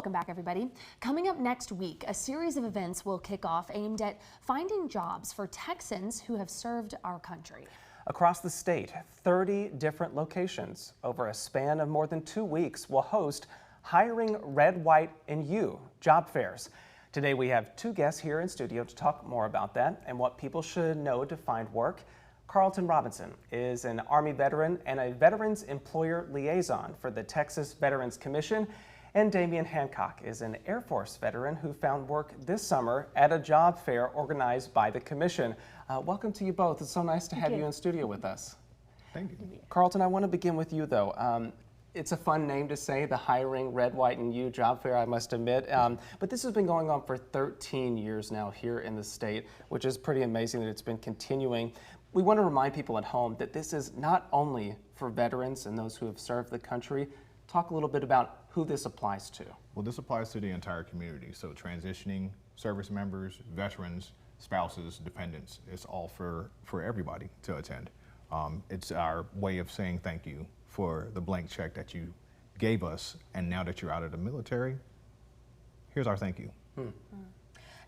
Welcome back, everybody. Coming up next week, a series of events will kick off aimed at finding jobs for Texans who have served our country. Across the state, 30 different locations over a span of more than 2 weeks will host Hiring Red, White, and You job fairs. Today we have 2 guests here in studio to talk more about that and what people should know to find work. Carlton Robinson is an Army veteran and a Veterans Employer Liaison for the Texas Veterans Commission. And Damien Hancock is an Air Force veteran who found work this summer at a job fair organized by the Commission. Welcome to you both. It's so nice to have you in studio with us. Thank you. Carlton, I want to begin with you though. It's a fun name to say, the Hiring Red, White, and You job fair, I must admit. But this has been going on for 13 years now here in the state, which is pretty amazing that it's been continuing. We want to remind people at home that this is not only for veterans and those who have served the country. Talk a little bit about who this applies to. Well, this applies to the entire community. So transitioning service members, veterans, spouses, dependents, it's all for everybody to attend. It's our way of saying thank you for the blank check that you gave us, and now that you're out of the military, here's our thank you.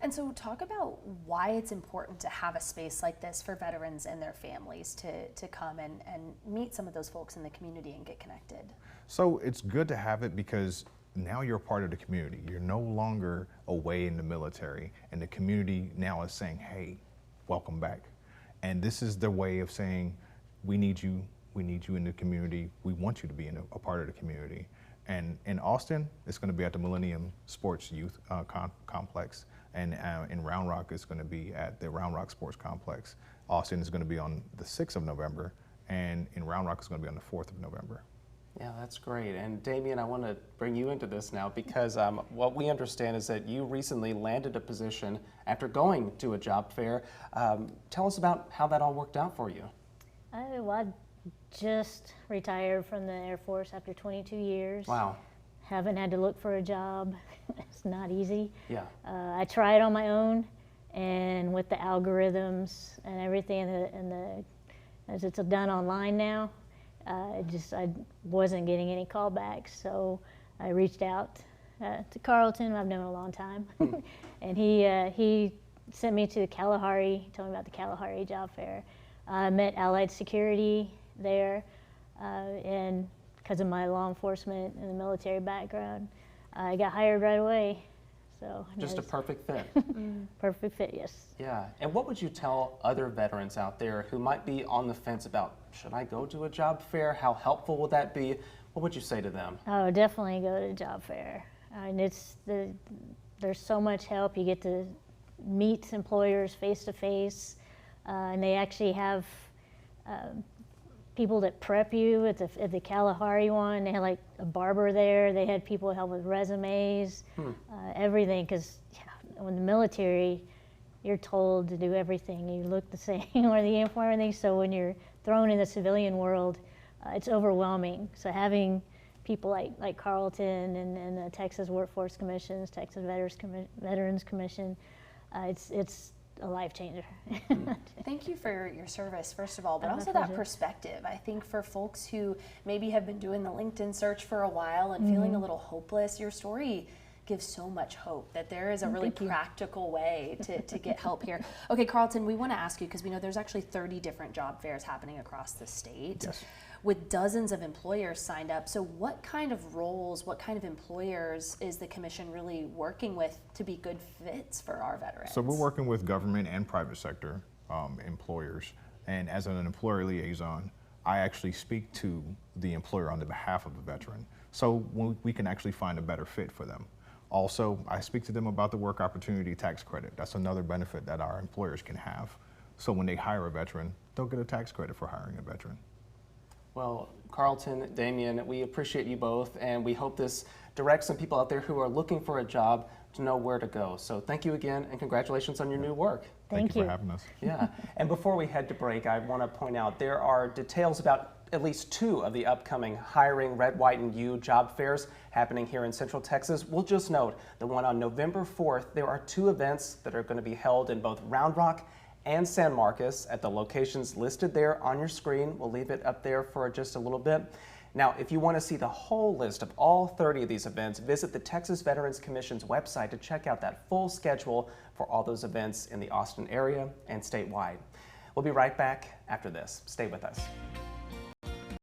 And so talk about why it's important to have a space like this for veterans and their families to come and meet some of those folks in the community and get connected. So it's good to have it because now you're a part of the community. You're no longer away in the military, and the community now is saying, hey, welcome back. And this is the way of saying, we need you in the community. We want you to be a part of the community. And in Austin, it's going to be at the Millennium Sports Youth Complex. And in Round Rock, it's going to be at the Round Rock Sports Complex. Austin is going to be on the 6th of November, and in Round Rock, it's going to be on the 4th of November. Yeah, that's great. And Damien, I want to bring you into this now because what we understand is that you recently landed a position after going to a job fair. Tell us about how that all worked out for you. Well, I just retired from the Air Force after 22 years. Wow. Haven't had to look for a job. It's not easy. Yeah. I tried on my own, and with the algorithms and everything, as it's done online now, I wasn't getting any callbacks. So I reached out to Carlton, I've known a long time, and he sent me to the Kalahari, told me about the Kalahari job fair. I met Allied Security there, and because of my law enforcement and the military background, I got hired right away. So just a perfect fit. Perfect fit, yes. Yeah. And what would you tell other veterans out there who might be on the fence about, should I go to a job fair? How helpful will that be? What would you say to them? Oh, definitely go to a job fair. I mean, there's so much help. You get to meet employers face to face, and they actually have people that prep you. At the Kalahari one, they had like a barber there. They had people help with resumes, everything. Because in the military, you're told to do everything. You look the same, wear the uniform, everything. So when you're thrown in the civilian world, it's overwhelming. So having people like Carlton and the Texas Workforce Commissions, Texas Veterans Commission, it's a life changer. Thank you for your service, first of all, but also that perspective. I think for folks who maybe have been doing the LinkedIn search for a while and feeling a little hopeless, your story gives so much hope that there is a really practical way to get help here. Okay, Carlton, we want to ask you, because we know there's actually 30 different job fairs happening across the state. Yes. With dozens of employers signed up. So what kind of roles, what kind of employers is the commission really working with to be good fits for our veterans? So we're working with government and private sector employers. And as an employer liaison, I actually speak to the employer on the behalf of the veteran. So we can actually find a better fit for them. Also, I speak to them about the work opportunity tax credit. That's another benefit that our employers can have. So when they hire a veteran, they'll get a tax credit for hiring a veteran. Well, Carlton, Damien, we appreciate you both, and we hope this directs some people out there who are looking for a job to know where to go. So thank you again, and congratulations on your new work. Thank you for having us. Yeah, and before we head to break, I want to point out there are details about at least 2 of the upcoming Hiring Red, White, and You job fairs happening here in Central Texas. We'll just note the one on November 4th, there are 2 events that are going to be held in both Round Rock and San Marcos at the locations listed there on your screen. We'll leave it up there for just a little bit. Now, if you want to see the whole list of all 30 of these events, visit the Texas Veterans Commission's website to check out that full schedule for all those events in the Austin area and statewide. We'll be right back after this. Stay with us.